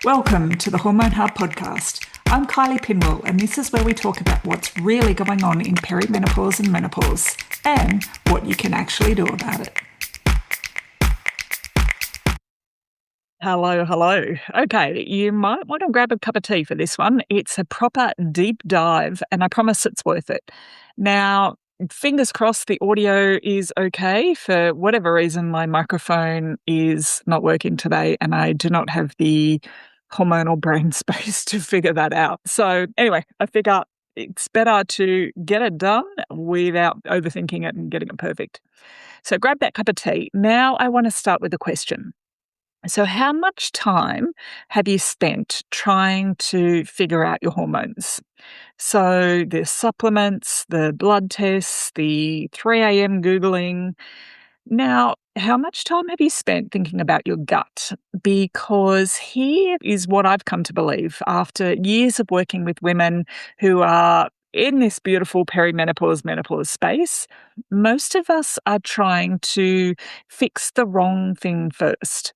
Welcome to the Hormone Hub podcast. I'm Kylie Pinwell, and this is where we talk about what's really going on in perimenopause and menopause and what you can actually do about it. Hello. Okay, you might want to grab a cup of tea for this one. It's a proper deep dive, and I promise it's worth it. Now, fingers crossed the audio is okay. For whatever reason, my microphone is not working today, and I do not have the hormonal brain space to figure that out. So anyway, I figure it's better to get it done without overthinking it and getting it perfect. So grab that cup of tea. Now I want to start with a question. So how much time have you spent trying to figure out your hormones? So the supplements, the blood tests, the 3 a.m. Googling. Now, how much time have you spent thinking about your gut? Because here is what I've come to believe after years of working with women who are in this beautiful perimenopause, menopause space. Most of us are trying to fix the wrong thing first.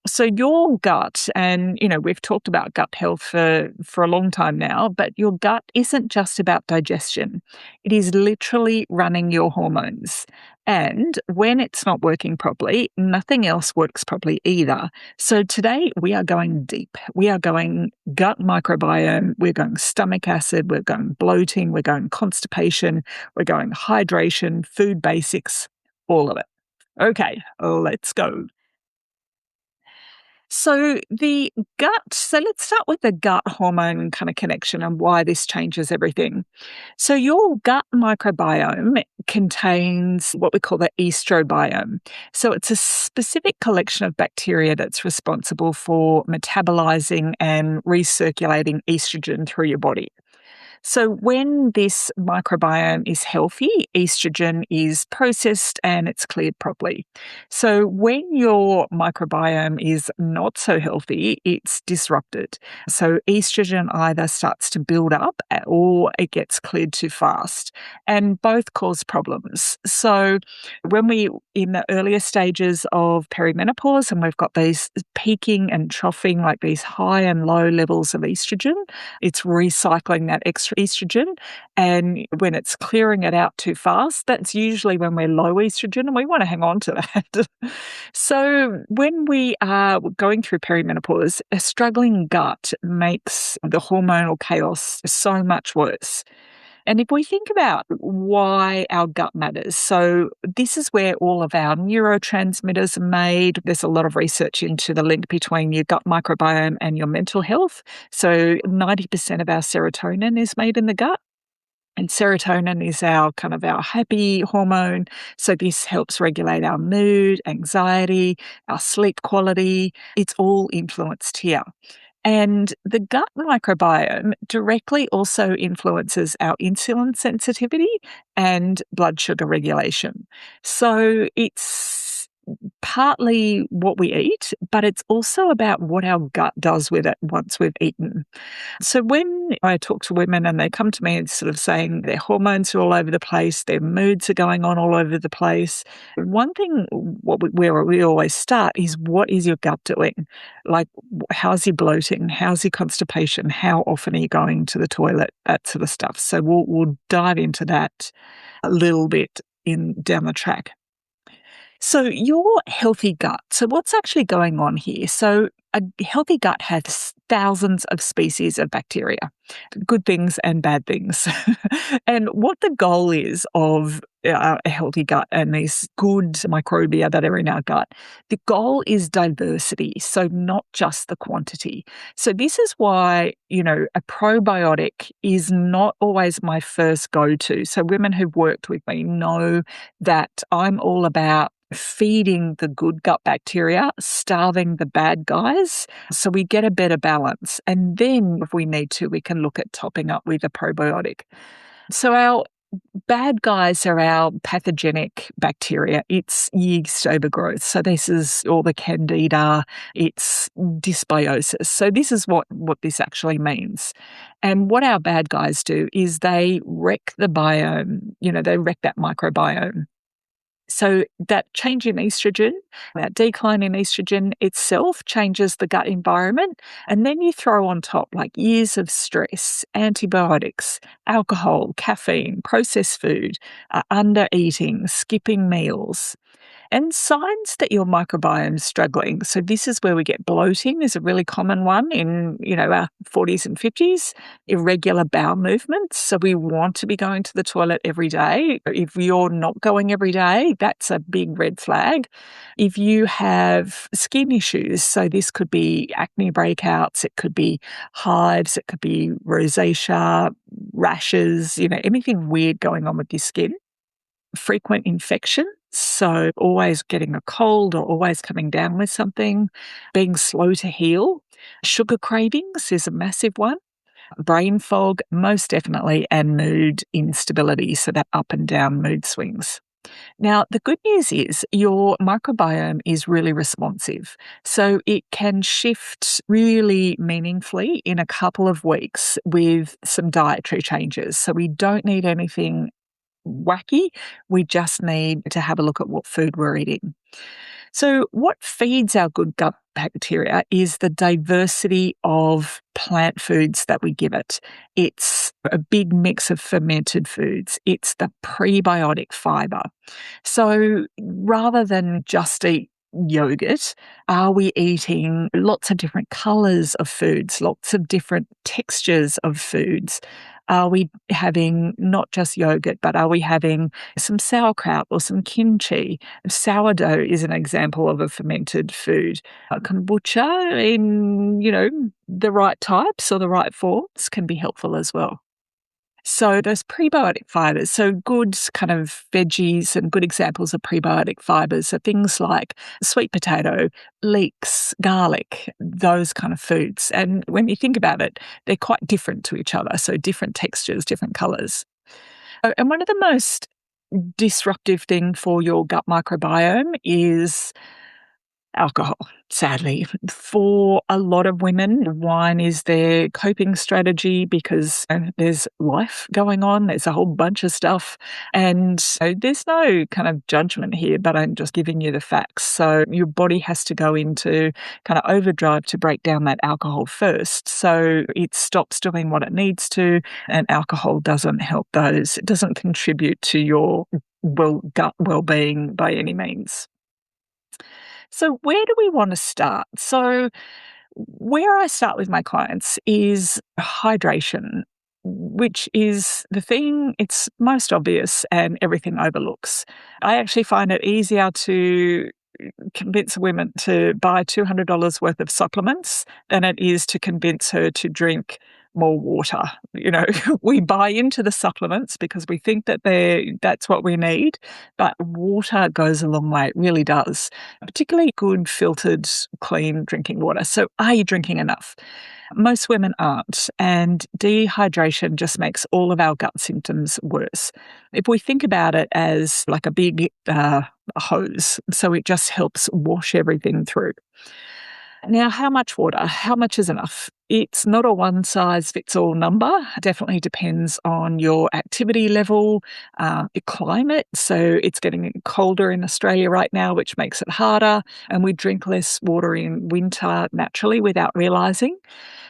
So your gut, and we've talked about gut health for a long time now, but your gut isn't just about digestion. It is literally running your hormones. And when it's not working properly, nothing else works properly either. So today we are going deep. We are going gut microbiome, we're going stomach acid, we're going bloating, we're going constipation, we're going hydration, food basics, all of it. Okay, let's go. So let's start with the gut hormone kind of connection and why this changes everything. So your gut microbiome contains what we call the estrobiome. So it's a specific collection of bacteria that's responsible for metabolizing and recirculating estrogen through your body. So when this microbiome is healthy, estrogen is processed and it's cleared properly. So when your microbiome is not so healthy, it's disrupted. So estrogen either starts to build up or it gets cleared too fast, and both cause problems. So when we in the earlier stages of perimenopause and we've got these peaking and troughing, like these high and low levels of estrogen, it's recycling that extra estrogen. And when it's clearing it out too fast, that's usually when we're low estrogen, and we want to hang on to that. So when we are going through perimenopause, a struggling gut makes the hormonal chaos so much worse. And if we think about why our gut matters, so this is where all of our neurotransmitters are made. There's a lot of research into the link between your gut microbiome and your mental health. So 90% of our serotonin is made in the gut. And serotonin is our happy hormone. So this helps regulate our mood, anxiety, our sleep quality. It's all influenced here. And the gut microbiome directly also influences our insulin sensitivity and blood sugar regulation. So it's partly what we eat, but it's also about what our gut does with it once we've eaten. So when I talk to women and they come to me and sort of saying their hormones are all over the place, their moods are going on all over the place, one thing where we always start is, what is your gut doing? Like, how's your bloating? How's your constipation? How often are you going to the toilet? That sort of stuff. So we'll dive into that a little bit down the track. So your healthy gut. So what's actually going on here? So a healthy gut has thousands of species of bacteria, good things and bad things. And what the goal is of a healthy gut and these good microbia that are in our gut, the goal is diversity, so not just the quantity. So this is why, a probiotic is not always my first go-to. So women who've worked with me know that I'm all about feeding the good gut bacteria, starving the bad guys, so we get a better balance. And then if we need to, we can look at topping up with a probiotic. So our bad guys are our pathogenic bacteria. It's yeast overgrowth. So this is all the candida, it's dysbiosis. So this is what this actually means. And what our bad guys do is they wreck the biome, they wreck that microbiome. So that change in estrogen, that decline in estrogen itself changes the gut environment. And then you throw on top like years of stress, antibiotics, alcohol, caffeine, processed food, under eating, skipping meals, and signs that your microbiome is struggling. So this is where we get bloating is a really common one in, our 40s and 50s, irregular bowel movements. So we want to be going to the toilet every day. If you're not going every day, that's a big red flag. If you have skin issues, so this could be acne breakouts, it could be hives, it could be rosacea, rashes, anything weird going on with your skin. Frequent infections, so always getting a cold or always coming down with something, being slow to heal. Sugar cravings is a massive one. Brain fog, most definitely, and mood instability, so that up and down mood swings. Now, the good news is your microbiome is really responsive. So it can shift really meaningfully in a couple of weeks with some dietary changes. So we don't need anything wacky. We just need to have a look at what food we're eating. So, what feeds our good gut bacteria is the diversity of plant foods that we give it. It's a big mix of fermented foods, it's the prebiotic fiber. So, rather than just eat yogurt, are we eating lots of different colors of foods, lots of different textures of foods? Are we having not just yogurt, but are we having some sauerkraut or some kimchi? Sourdough is an example of a fermented food. Kombucha in, the right types or the right forms can be helpful as well. So those prebiotic fibers, so good kind of veggies and good examples of prebiotic fibers are things like sweet potato, leeks, garlic, those kind of foods. And when you think about it, they're quite different to each other. So different textures, different colours. And one of the most disruptive thing for your gut microbiome is alcohol, sadly. For a lot of women, wine is their coping strategy because there's life going on, there's a whole bunch of stuff, and so there's no kind of judgment here, but I'm just giving you the facts. So your body has to go into kind of overdrive to break down that alcohol first. So it stops doing what it needs to, and alcohol doesn't help those. It doesn't contribute to your gut well-being by any means. So, where do we want to start? So, where I start with my clients is hydration, which is the thing, it's most obvious and everything overlooks. I actually find it easier to convince women to buy $200 worth of supplements than it is to convince her to drink more water. We buy into the supplements because we think that that's what we need, but water goes a long way. It really does. Particularly good filtered, clean drinking water. So are you drinking enough? Most women aren't, and dehydration just makes all of our gut symptoms worse. If we think about it as like a big hose, so it just helps wash everything through. Now, how much water? How much is enough? It's not a one-size-fits-all number. It definitely depends on your activity level, your climate. So it's getting colder in Australia right now, which makes it harder, and we drink less water in winter naturally without realising.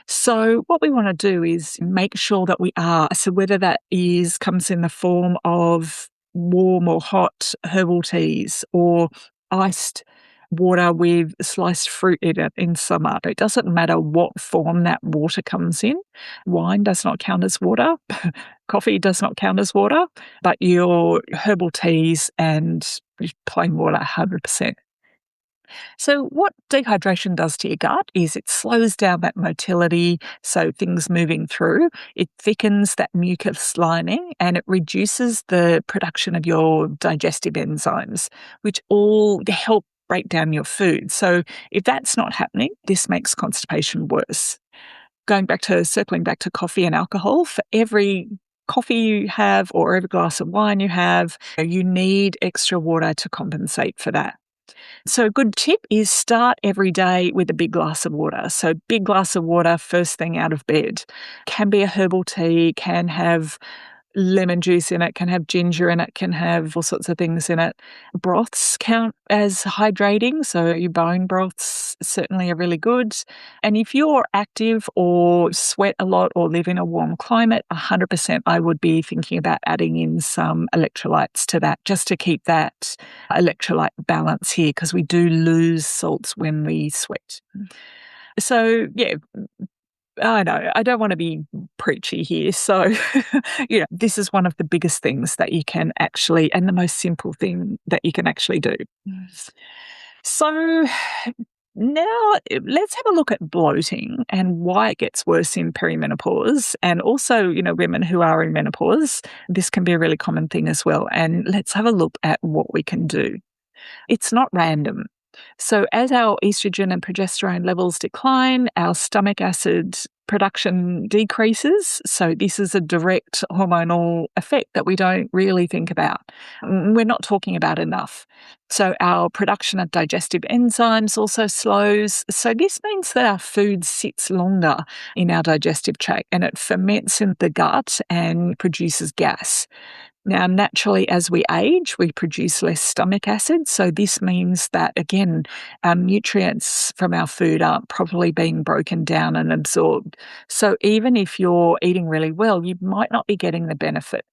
So what we want to do is make sure that we are, so whether that comes in the form of warm or hot herbal teas or iced water with sliced fruit in it in summer. It doesn't matter what form that water comes in. Wine does not count as water. Coffee does not count as water, but your herbal teas and plain water, 100%. So what dehydration does to your gut is it slows down that motility, so things moving through. It thickens that mucus lining and it reduces the production of your digestive enzymes, which all help break down your food. So if that's not happening, this makes constipation worse. Circling back to coffee and alcohol, for every coffee you have or every glass of wine you have, you need extra water to compensate for that. So a good tip is start every day with a big glass of water. So big glass of water first thing out of bed. Can be a herbal tea, can have lemon juice in it, can have ginger in it, can have all sorts of things in it. Broths count as hydrating, so your bone broths certainly are really good. And if you're active or sweat a lot or live in a warm climate, 100% I would be thinking about adding in some electrolytes to that just to keep that electrolyte balance here, because we do lose salts when we sweat. So, yeah, I know, I don't want to be preachy here. So, this is one of the biggest things that you can actually, and the most simple thing that you can actually do. So, now let's have a look at bloating and why it gets worse in perimenopause. And also, women who are in menopause, this can be a really common thing as well. And let's have a look at what we can do. It's not random. So as our estrogen and progesterone levels decline, our stomach acid production decreases. So this is a direct hormonal effect that we don't really think about. We're not talking about enough. So our production of digestive enzymes also slows. So this means that our food sits longer in our digestive tract and it ferments in the gut and produces gas. Now, naturally, as we age, we produce less stomach acid. So this means that, again, our nutrients from our food aren't properly being broken down and absorbed. So even if you're eating really well, you might not be getting the benefit.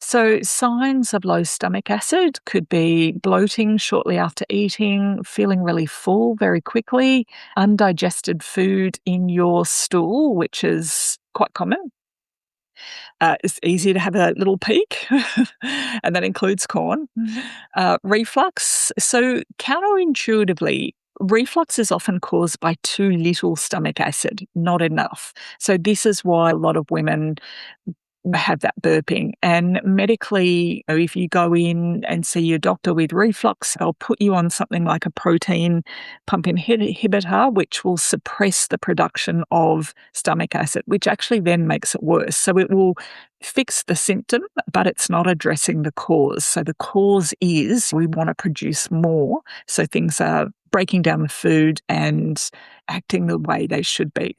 So signs of low stomach acid could be bloating shortly after eating, feeling really full very quickly, undigested food in your stool, which is quite common. It's easy to have a little peek, and that includes corn. Reflux. So counterintuitively, reflux is often caused by too little stomach acid, not enough. So this is why a lot of women have that burping. And medically, if you go in and see your doctor with reflux, they'll put you on something like a protein pump inhibitor, which will suppress the production of stomach acid, which actually then makes it worse. So it will fix the symptom, but it's not addressing the cause. So the cause is we want to produce more. So things are breaking down the food and acting the way they should be.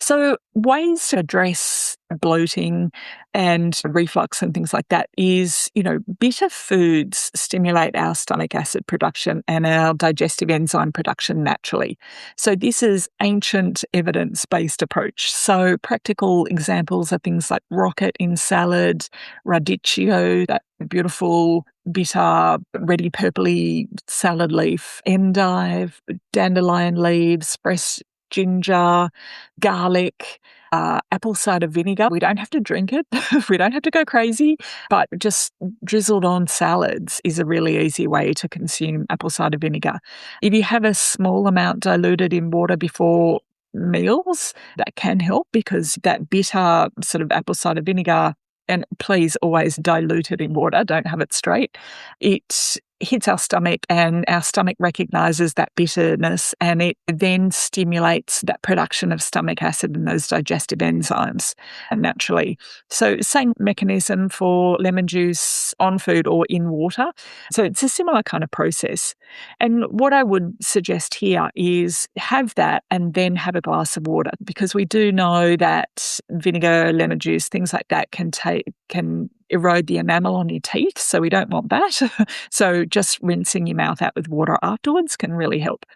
So ways to address bloating and reflux and things like that is, bitter foods stimulate our stomach acid production and our digestive enzyme production naturally. So this is ancient evidence-based approach. So practical examples are things like rocket in salad, radicchio, that beautiful bitter, reddy purpley salad leaf, endive, dandelion leaves, fresh ginger, garlic, apple cider vinegar. We don't have to drink it. We don't have to go crazy, but just drizzled on salads is a really easy way to consume apple cider vinegar. If you have a small amount diluted in water before meals, that can help because that bitter sort of apple cider vinegar, and please always dilute it in water, don't have it straight. It hits our stomach and our stomach recognizes that bitterness and it then stimulates that production of stomach acid and those digestive enzymes naturally. So same mechanism for lemon juice on food or in water. So it's a similar kind of process. And what I would suggest here is have that and then have a glass of water, because we do know that vinegar, lemon juice, things like that can erode the enamel on your teeth. So we don't want that. So just rinsing your mouth out with water afterwards can really help.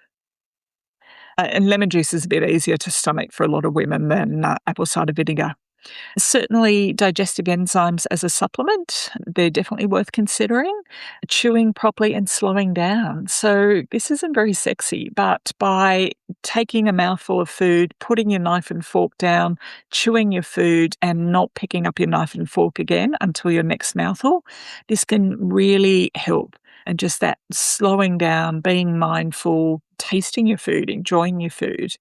And lemon juice is a bit easier to stomach for a lot of women than apple cider vinegar. Certainly digestive enzymes as a supplement, they're definitely worth considering. Chewing properly and slowing down. So this isn't very sexy, but by taking a mouthful of food, putting your knife and fork down, chewing your food and not picking up your knife and fork again until your next mouthful, this can really help. And just that slowing down, being mindful, tasting your food, enjoying your food.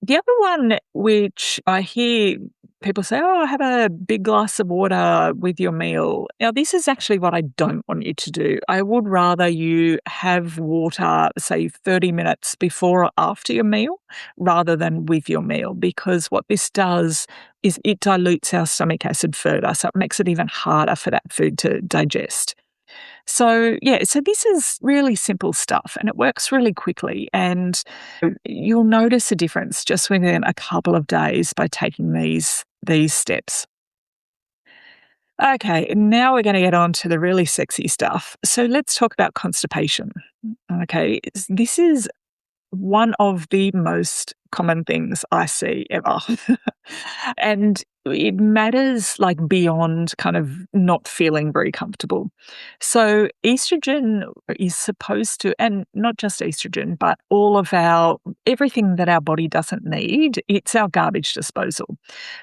The other one, which I hear people say, have a big glass of water with your meal. Now, this is actually what I don't want you to do. I would rather you have water, say, 30 minutes before or after your meal rather than with your meal, because what this does is it dilutes our stomach acid further. So it makes it even harder for that food to digest. So this is really simple stuff and it works really quickly, and you'll notice a difference just within a couple of days by taking these steps. Okay, now we're going to get on to the really sexy stuff. So let's talk about constipation. Okay, this is one of the most common things I see ever. And it matters like beyond kind of not feeling very comfortable. So, estrogen is supposed to, and not just estrogen, but all of everything that our body doesn't need, it's our garbage disposal.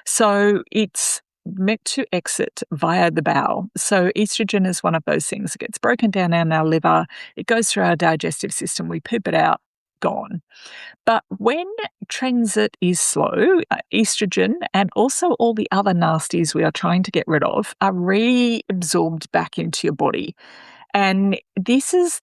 So, it's meant to exit via the bowel. So, estrogen is one of those things. It gets broken down in our liver, it goes through our digestive system, we poop it out, gone. But when transit is slow, estrogen and also all the other nasties we are trying to get rid of are reabsorbed back into your body. And this is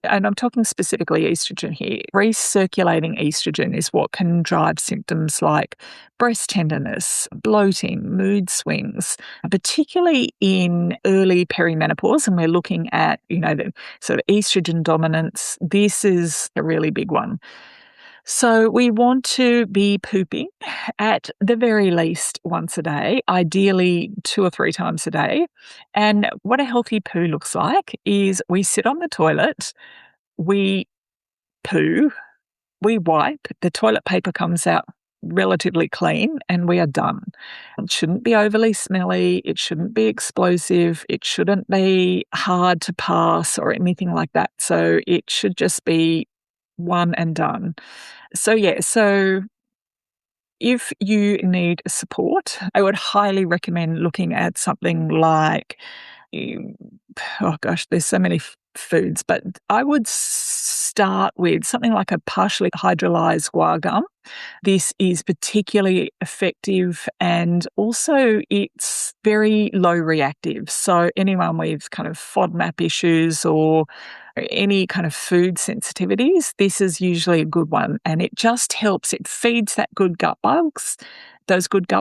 and I'm talking specifically estrogen here. Recirculating estrogen is what can drive symptoms like breast tenderness, bloating, mood swings, particularly in early perimenopause. And we're looking at, the sort of estrogen dominance. This is a really big one. So we want to be pooping at the very least once a day, ideally 2 or 3 times a day. And what a healthy poo looks like is we sit on the toilet, we poo, we wipe, the toilet paper comes out relatively clean, and we are done. It shouldn't be overly smelly, it shouldn't be explosive, it shouldn't be hard to pass or anything like that. So it should just be one and done. So if you need support, I would highly recommend looking at something like, oh gosh, there's so many foods, but I would start with something like a partially hydrolyzed guar gum. This is particularly effective, and also it's very low reactive. So anyone with kind of FODMAP issues or any kind of food sensitivities, this is usually a good one. And it just helps, it feeds those good gut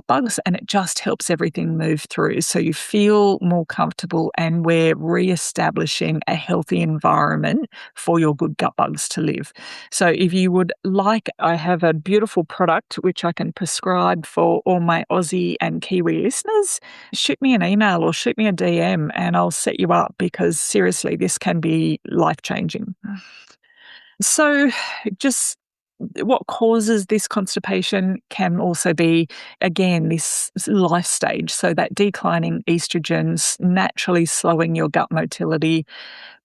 bugs, and it just helps everything move through. So you feel more comfortable, and we're reestablishing a healthy environment for your good gut bugs to live. So if you would like, I have a beautiful product which I can prescribe for all my Aussie and Kiwi listeners. Shoot me an email or shoot me a DM and I'll set you up, because seriously, this can be life-changing. So just what causes this constipation can also be, again, this life stage. So that declining estrogens, naturally slowing your gut motility,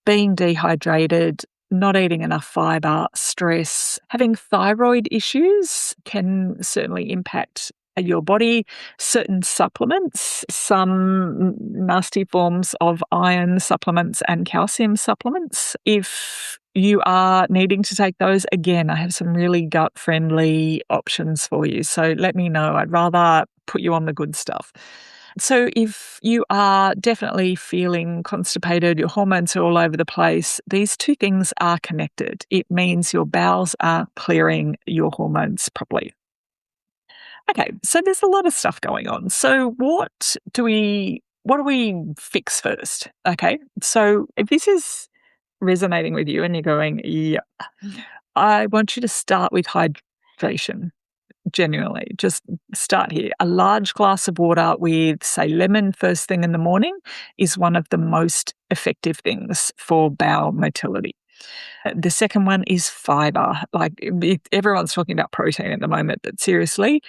being dehydrated, not eating enough fiber, stress, having thyroid issues can certainly impact your body. Certain supplements, some nasty forms of iron supplements and calcium supplements. If you are needing to take those, again, I have some really gut-friendly options for you. So let me know. I'd rather put you on the good stuff. So if you are definitely feeling constipated, your hormones are all over the place, these two things are connected. It means your bowels are clearing your hormones properly. Okay, so there's a lot of stuff going on. So what do we fix first? Okay, so if this is resonating with you and you're going, yeah, I want you to start with hydration. Genuinely, just start here. A large glass of water with, say, lemon first thing in the morning is one of the most effective things for bowel motility. The second one is fiber. Like, everyone's talking about protein at the moment, but seriously,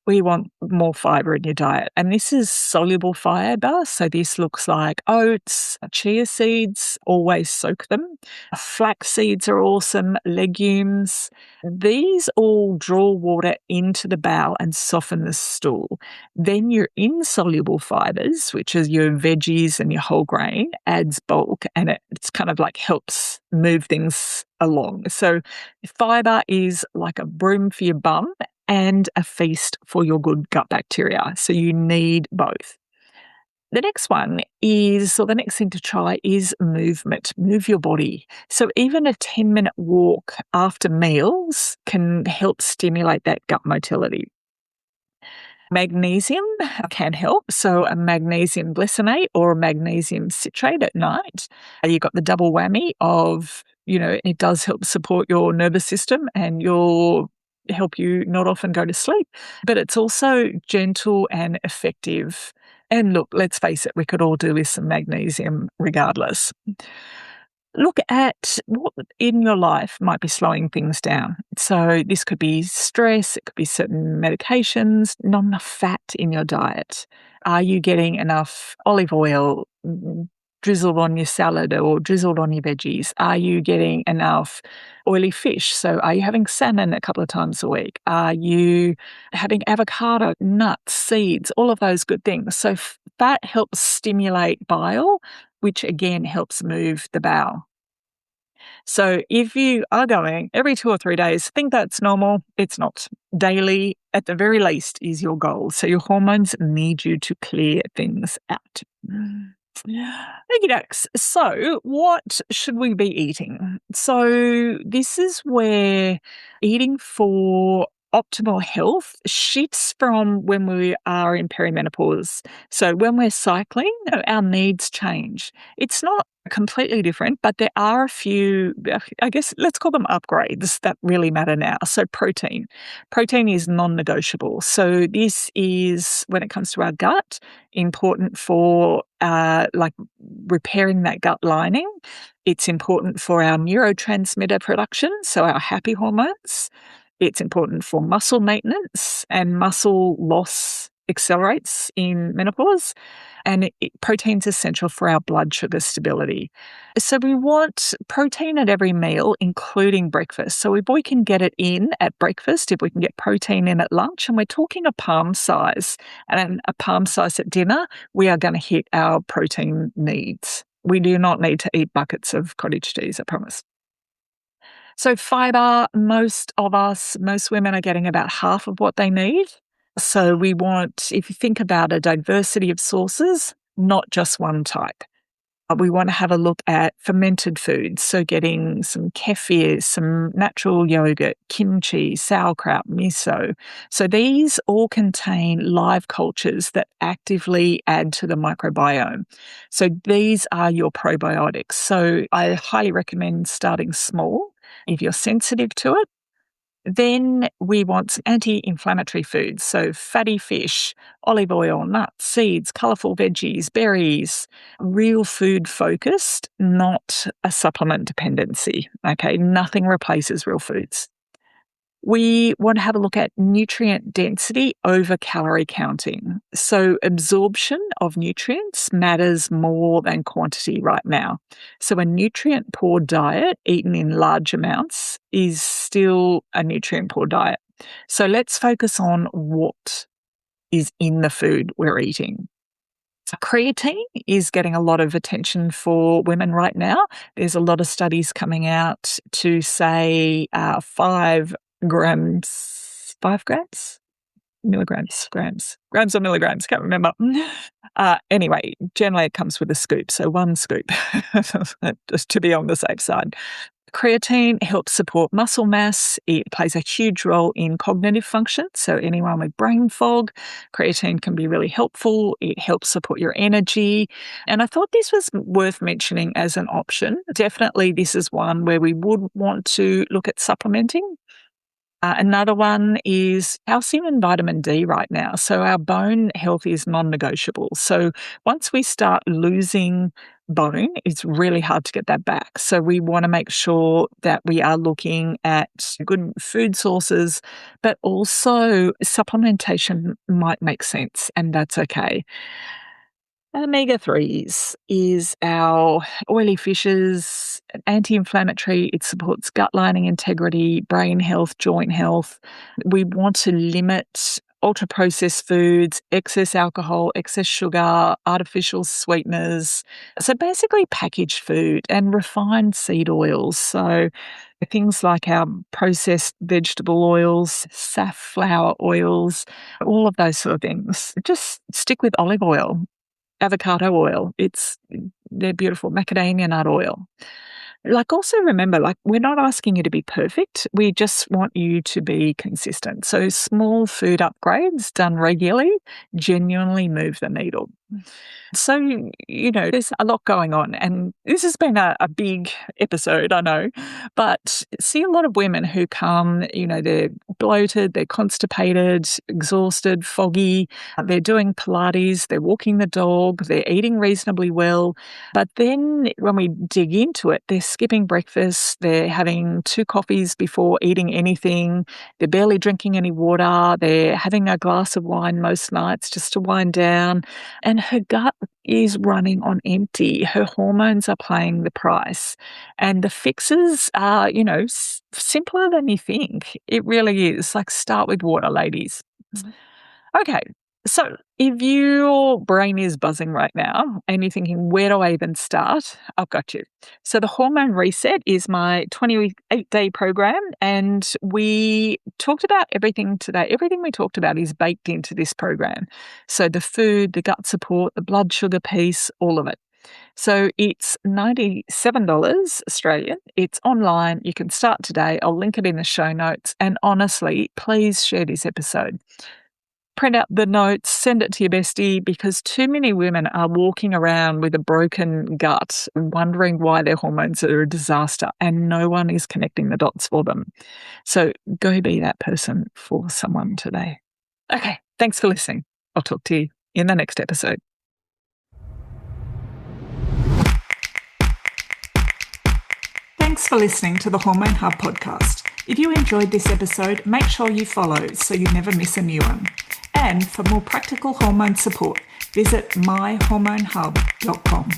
we want more fiber in your diet. And this is soluble fiber. So this looks like oats, chia seeds, always soak them. Flax seeds are awesome, legumes. These all draw water into the bowel and soften the stool. Then your insoluble fibers, which is your veggies and your whole grain, adds bulk, and it's kind of like helps move things along. So fiber is like a broom for your bum and a feast for your good gut bacteria. So you need both. The next one is, or the next thing to try is movement. Move your body. So even a 10-minute walk after meals can help stimulate that gut motility. Magnesium can help. So a magnesium glycinate or a magnesium citrate at night. You've got the double whammy of, it does help support your nervous system and help you not often go to sleep. But it's also gentle and effective And look, let's face it, we could all do with some magnesium regardless. Look at what in your life might be slowing things down. So this could be stress, it could be certain medications, not enough fat in your diet. Are you getting enough olive oil drizzled on your salad or drizzled on your veggies? Are you getting enough oily fish? So are you having salmon a couple of times a week? Are you having avocado, nuts, seeds, all of those good things? So fat helps stimulate bile, which again helps move the bowel. So if you are going every 2 or 3 days, think that's normal. It's not. Daily, at the very least, is your goal. So your hormones need you to clear things out. Okey dokes. So what should we be eating? So this is where eating for optimal health shifts from when we are in perimenopause. So when we're cycling, our needs change. It's not completely different, but there are a few, I guess, let's call them upgrades that really matter now. So protein. Protein is non-negotiable. So this is, when it comes to our gut, important for like repairing that gut lining. It's important for our neurotransmitter production, so our happy hormones. It's important for muscle maintenance, and muscle loss accelerates in menopause. And protein's essential for our blood sugar stability. So we want protein at every meal, including breakfast. So if we can get it in at breakfast, if we can get protein in at lunch, and we're talking a palm size, and a palm size at dinner, we are going to hit our protein needs. We do not need to eat buckets of cottage cheese, I promise. So fiber, most women are getting about half of what they need. So we want, if you think about a diversity of sources, not just one type. We want to have a look at fermented foods. So getting some kefir, some natural yogurt, kimchi, sauerkraut, miso. So these all contain live cultures that actively add to the microbiome. So these are your probiotics. So I highly recommend starting small if you're sensitive to it. Then we want some anti-inflammatory foods, so fatty fish, olive oil, nuts, seeds, colourful veggies, berries, real food focused, not a supplement dependency. Okay, nothing replaces real foods. We want to have a look at nutrient density over calorie counting. So absorption of nutrients matters more than quantity right now. So a nutrient poor diet eaten in large amounts is still a nutrient poor diet. So let's focus on what is in the food we're eating. So creatine is getting a lot of attention for women right now. There's a lot of studies coming out to say 5 grams, or milligrams, can't remember. Anyway, generally it comes with a scoop, so 1 scoop, just to be on the safe side. Creatine helps support muscle mass. It plays a huge role in cognitive function. So anyone with brain fog, creatine can be really helpful. It helps support your energy. And I thought this was worth mentioning as an option. Definitely this is one where we would want to look at supplementing. Another one is calcium and vitamin D right now. So our bone health is non-negotiable. So once we start losing bone, it's really hard to get that back. So we want to make sure that we are looking at good food sources, but also supplementation might make sense, and that's okay. Omega-3s is our oily fishes, anti-inflammatory. It supports gut lining integrity, brain health, joint health. We want to limit ultra-processed foods, excess alcohol, excess sugar, artificial sweeteners. So basically packaged food and refined seed oils. So things like our processed vegetable oils, safflower oils, all of those sort of things. Just stick with olive oil. Avocado oil, they're beautiful. Macadamia nut oil. Also remember, we're not asking you to be perfect. We just want you to be consistent. So small food upgrades done regularly genuinely move the needle. So, there's a lot going on, and this has been a big episode, I know, but see a lot of women who come, they're bloated, they're constipated, exhausted, foggy, they're doing Pilates, they're walking the dog, they're eating reasonably well, but then when we dig into it, they're skipping breakfast, they're having 2 coffees before eating anything, they're barely drinking any water, they're having a glass of wine most nights just to wind down, and her gut is running on empty. Her hormones are paying the price. And the fixes are, simpler than you think. It really is. Like, start with water, ladies. Okay. So if your brain is buzzing right now and you're thinking, where do I even start? I've got you. So the Hormone Reset is my 28-day program, and we talked about everything today. Everything we talked about is baked into this program. So the food, the gut support, the blood sugar piece, all of it. So it's $97 Australian. It's online. You can start today. I'll link it in the show notes. And honestly, please share this episode. Print out the notes, send it to your bestie, because too many women are walking around with a broken gut, wondering why their hormones are a disaster, and no one is connecting the dots for them. So go be that person for someone today. Okay, thanks for listening. I'll talk to you in the next episode. Thanks for listening to the Hormone Hub podcast. If you enjoyed this episode, make sure you follow so you never miss a new one. And for more practical hormone support, visit myhormonehub.com.